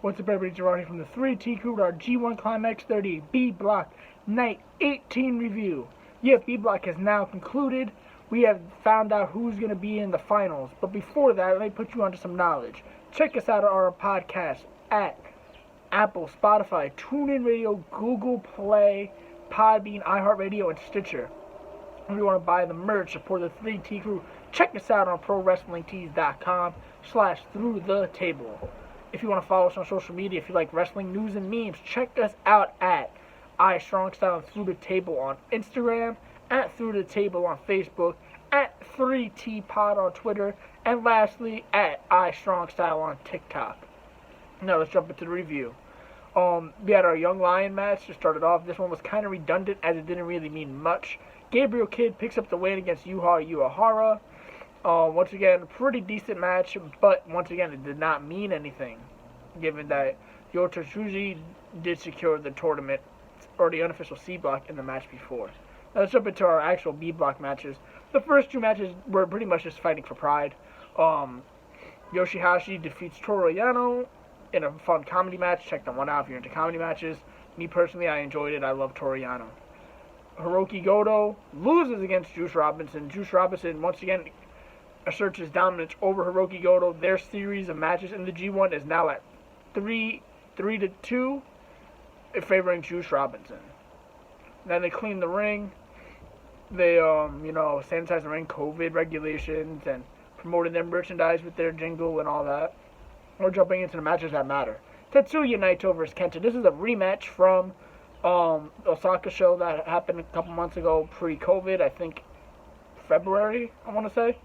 What's up, everybody? Gerardi from the 3T Crew with our G1 Climax 30 B Block Night 18 review. Yeah, B Block has now concluded. We have found out who's going to be in the finals. But before that, let me put you onto some knowledge. Check us out on our podcast at Apple, Spotify, TuneIn Radio, Google Play, Podbean, iHeartRadio, and Stitcher. If you want to buy the merch, support the 3T Crew, check us out on ProWrestlingTees.com/through-the-table. If you want to follow us on social media, if you like wrestling news and memes, check us out at iStrongStyle Through the Table on Instagram, at Through the Table on Facebook, at 3TPod on Twitter, and lastly, at iStrongStyle on TikTok. Now let's jump into the review. We had our Young Lion match to start it off. This one was kind of redundant as it didn't really mean much. Gabriel Kidd picks up the win against Yuha Uehara. Once again, pretty decent match, but once again, it did not mean anything, given that Yota Tsuji did secure the tournament, or the unofficial C block in the match before. Now let's jump into our actual B block matches. The first two matches were pretty much just fighting for pride. Yoshihashi defeats Toru Yano in a fun comedy match. Check that one out if you're into comedy matches. Me personally, I enjoyed it. I love Toru Yano. Hiroki Goto loses against Juice Robinson. Juice Robinson, once again, asserts his dominance over Hiroki Goto. Their series of matches in the G1 is now at 3-2, favoring Juice Robinson. Then they clean the ring. They, sanitize the ring, COVID regulations, and promoted their merchandise with their jingle and all that. We're jumping into the matches that matter. Tetsuya Naito versus Kenta. This is a rematch from Osaka show that happened a couple months ago, pre-COVID. I think February, I want to say.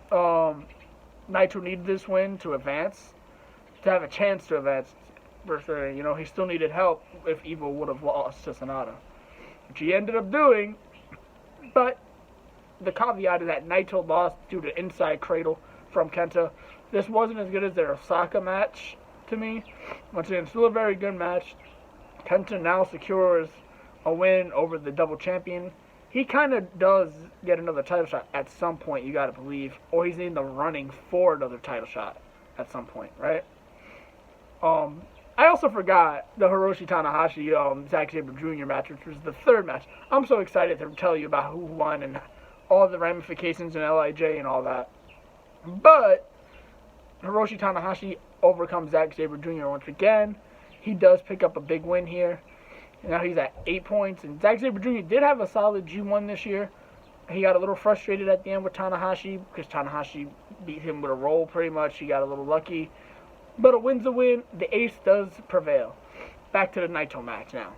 Naito needed this win to advance, to have a chance to advance. Versus, he still needed help if Evil would have lost to Sanada, which he ended up doing. But the caveat is that Naito lost due to inside cradle from Kenta. This wasn't as good as their Osaka match to me. Once again, still a very good match. Kenta now secures a win over the double champion. He kind of does get another title shot at some point, you gotta believe. Or he's in the running for another title shot at some point, right? I also forgot the Hiroshi Tanahashi, Zack Sabre Jr. match, which was the third match. I'm so excited to tell you about who won and all the ramifications in LIJ and all that. But Hiroshi Tanahashi overcomes Zack Sabre Jr. once again. He does pick up a big win here. And now he's at 8 points. And Zack Sabre Jr. did have a solid G1 this year. He got a little frustrated at the end with Tanahashi because Tanahashi beat him with a roll pretty much. He got a little lucky. But a win's a win. The ace does prevail. Back to the Naito match now.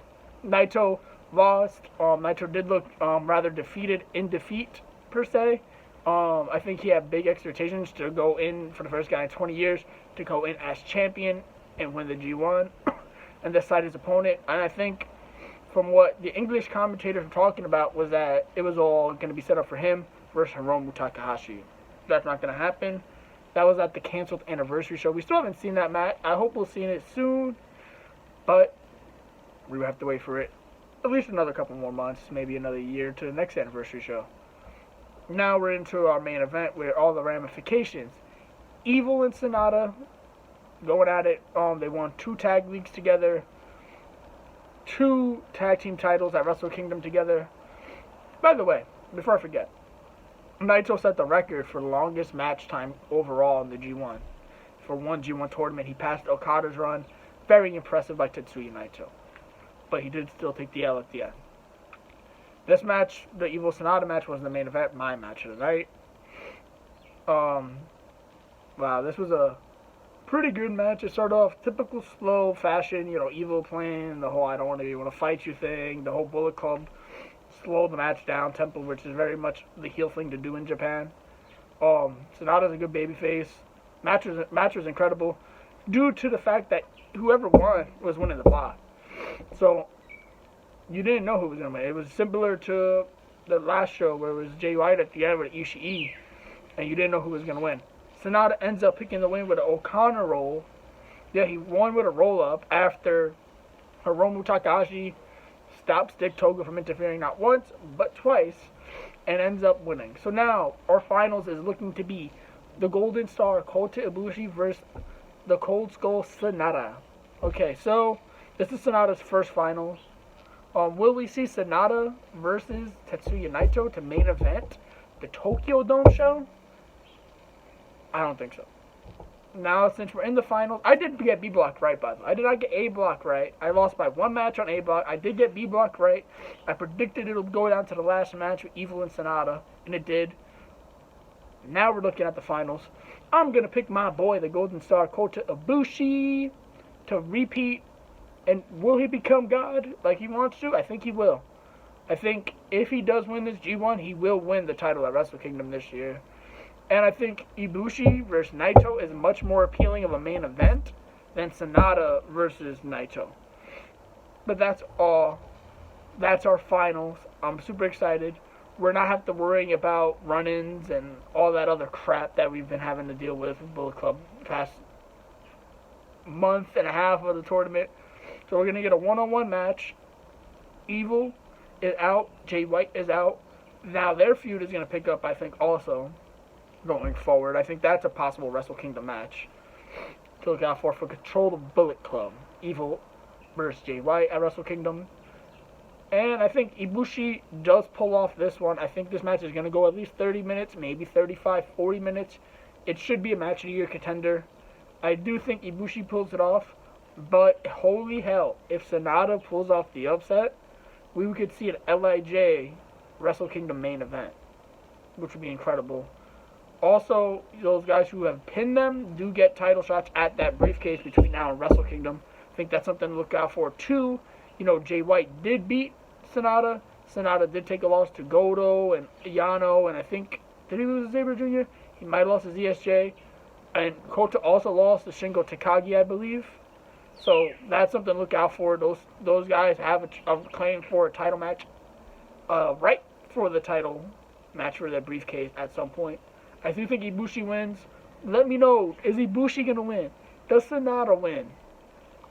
Naito lost. Naito did look rather defeated in defeat, per se. I think he had big expectations to go in for the first guy in 20 years, to go in as champion and win the G1 and decide his opponent. And I think from what the English commentators were talking about was that it was all going to be set up for him versus Hiromu Takahashi. That's not going to happen. That was at the canceled anniversary show. We still haven't seen that match. I hope we'll see it soon, but we will have to wait for it at least another couple more months, maybe another year to the next anniversary show. Now we're into our main event with all the ramifications. Evil and Sanada going at it. They won 2 tag leagues together, 2 tag team titles at Wrestle Kingdom together. By the way, before I forget, Naito set the record for longest match time overall in the G1. For one G1 tournament, he passed Okada's run. Very impressive by Tetsuya Naito. But he did still take the L at the end. This match, the Evil Sanada match, was the main event, my match of the night. Wow, this was a pretty good match. It started off typical slow fashion, Evil playing the whole I don't want to fight you thing, the whole Bullet Club slowed the match down tempo, which is very much the heel thing to do in Japan. Sanada's a good babyface. Match was incredible due to the fact that whoever won was winning the block. So you didn't know who was going to win. It was similar to the last show where it was Jay White at the end with Ishii, and you didn't know who was going to win. Sanada ends up picking the win with an O'Connor roll. Yeah, he won with a roll-up after Hiromu Takahashi stops Dick Togo from interfering not once, but twice, and ends up winning. So now, our finals is looking to be the Golden Star Kota Ibushi versus the Cold Skull Sanada. Okay, so this is Sanada's first finals. Will we see Sanada versus Tetsuya Naito to main event the Tokyo Dome show? I don't think so. Now, since we're in the finals, I did get B block right, by the way. I did not get A block right. I lost by one match on A block. I did get B block right. I predicted it would go down to the last match with Evil and Sanada, and it did. Now we're looking at the finals. I'm going to pick my boy, the Golden Star, Kota Ibushi, to repeat. And will he become God like he wants to? I think he will. I think if he does win this G1, he will win the title at Wrestle Kingdom this year. And I think Ibushi versus Naito is much more appealing of a main event than Sanada versus Naito. But that's all. That's our finals. I'm super excited. We're not have to worry about run-ins and all that other crap that we've been having to deal with Bullet Club the past month and a half of the tournament. So we're going to get a one-on-one match. Evil is out. Jay White is out. Now their feud is going to pick up, I think, also going forward. I think that's a possible Wrestle Kingdom match to look out for Control the Bullet Club. Evil versus Jay White at Wrestle Kingdom. And I think Ibushi does pull off this one. I think this match is going to go at least 30 minutes, maybe 35, 40 minutes. It should be a match of the year contender. I do think Ibushi pulls it off. But holy hell, if Sanada pulls off the upset, we could see an LIJ Wrestle Kingdom main event, which would be incredible. Also, those guys who have pinned them do get title shots at that briefcase between now and Wrestle Kingdom. I think that's something to look out for too. You know, Jay White did beat Sanada. Sanada did take a loss to Goto and Yano, and I think, did he lose to Sabre Jr.? He might have lost to ZSJ. And Kota also lost to Shingo Takagi, I believe. So that's something to look out for. Those guys have a claim for a title match, right for the title match for their briefcase at some point. I do think Ibushi wins. Let me know, is Ibushi going to win? Does Sanada win?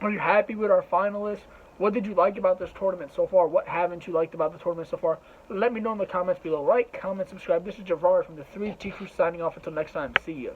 Are you happy with our finalists? What did you like about this tournament so far? What haven't you liked about the tournament so far? Let me know in the comments below. Like, comment, subscribe. This is Javard from the 3T Crew signing off. Until next time, see ya.